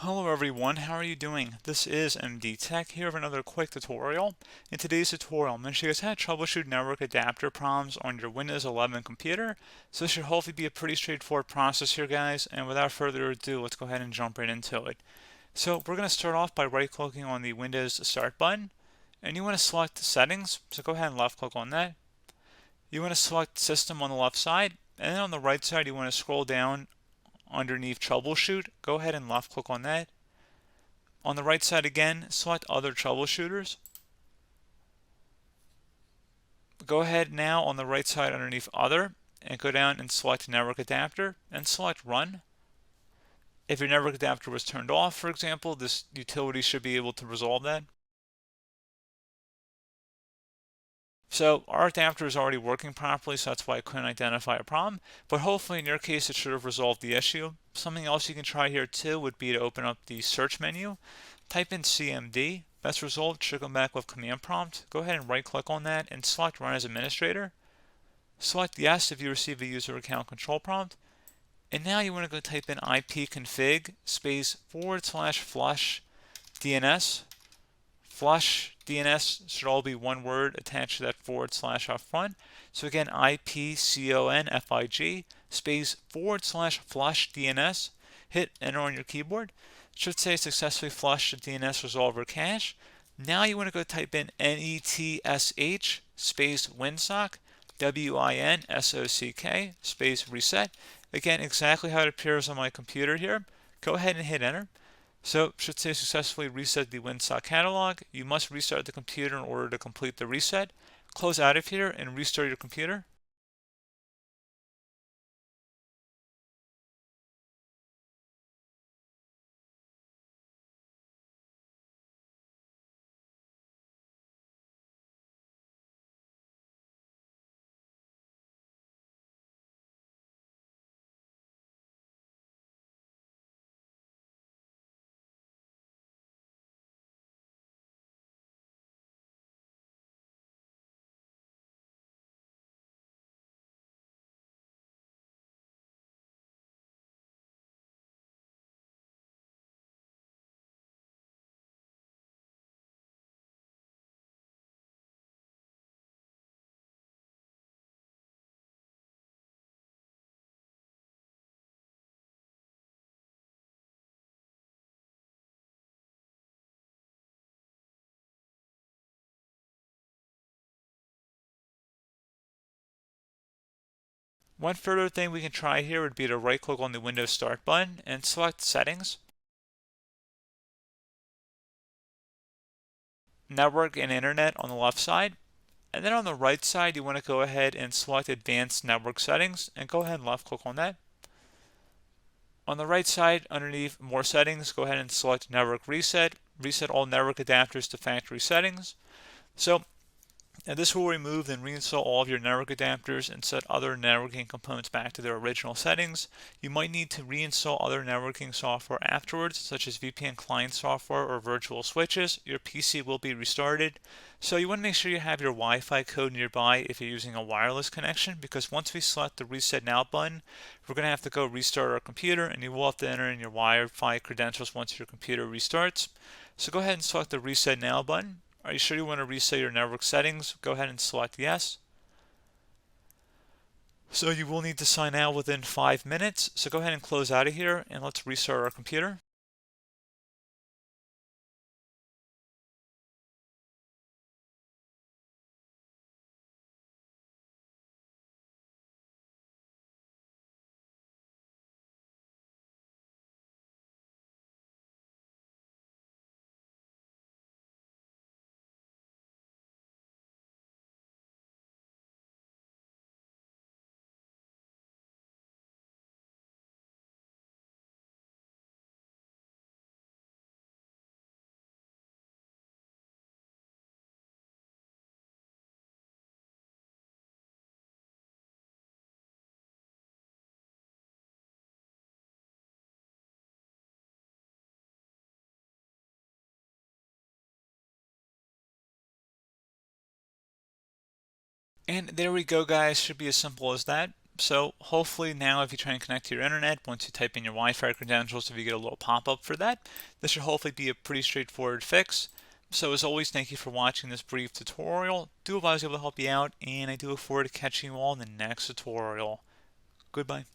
Hello everyone, how are you doing? This is MD Tech here with another quick tutorial. In today's tutorial, I'm going to show you guys how to troubleshoot network adapter problems on your Windows 11 computer. So this should hopefully be a pretty straightforward process here, guys, and without further ado, let's go ahead and jump right into it. So we're going to start off by right-clicking on the Windows Start button, and you want to select Settings, so go ahead and left-click on that. You want to select System on the left side, and then on the right side, you want to scroll down underneath Troubleshoot. Go ahead and left-click on that. On the right side again, select Other Troubleshooters. Go ahead now on the right side underneath Other and go down and select Network Adapter and select Run. If your network adapter was turned off, for example, this utility should be able to resolve that. So our adapter is already working properly, so that's why I couldn't identify a problem. But hopefully in your case, it should have resolved the issue. Something else you can try here too would be to open up the search menu, type in CMD. Best result should come back with command prompt. Go ahead and right click on that and select Run as Administrator. Select Yes if you receive a user account control prompt. And now you want to go type in ipconfig space /flush DNS. Flush DNS should all be one word attached to that / up front. So again, ipconfig space /flush DNS. Hit enter on your keyboard. It should say successfully flushed the DNS resolver cache. Now you want to go type in netsh space winsock, winsock space reset. Again, exactly how it appears on my computer here. Go ahead and hit enter. So it should say successfully reset the winsock catalog. You must restart the computer in order to complete the reset. Close out of here and restart your computer. One further thing we can try here would be to right click on the Windows Start button and select Settings, Network and Internet on the left side. And then on the right side, you want to go ahead and select Advanced Network Settings and go ahead and left click on that. On the right side, underneath More Settings, go ahead and select Network Reset. Reset all network adapters to factory settings. So and this will remove and reinstall all of your network adapters and set other networking components back to their original settings. You might need to reinstall other networking software afterwards, such as VPN client software or virtual switches. Your PC will be restarted. So you want to make sure you have your Wi-Fi code nearby if you're using a wireless connection, because once we select the Reset Now button, we're going to have to go restart our computer, and you will have to enter in your Wi-Fi credentials once your computer restarts. So go ahead and select the Reset Now button. Are you sure you want to reset your network settings? Go ahead and select yes. So you will need to sign out within 5 minutes. So go ahead and close out of here and let's restart our computer. And there we go, guys. Should be as simple as that. So hopefully now if you try and connect to your internet, once you type in your Wi-Fi credentials, if you get a little pop-up for that, this should hopefully be a pretty straightforward fix. So as always, thank you for watching this brief tutorial. Do hope I was able to help you out, and I do look forward to catching you all in the next tutorial. Goodbye.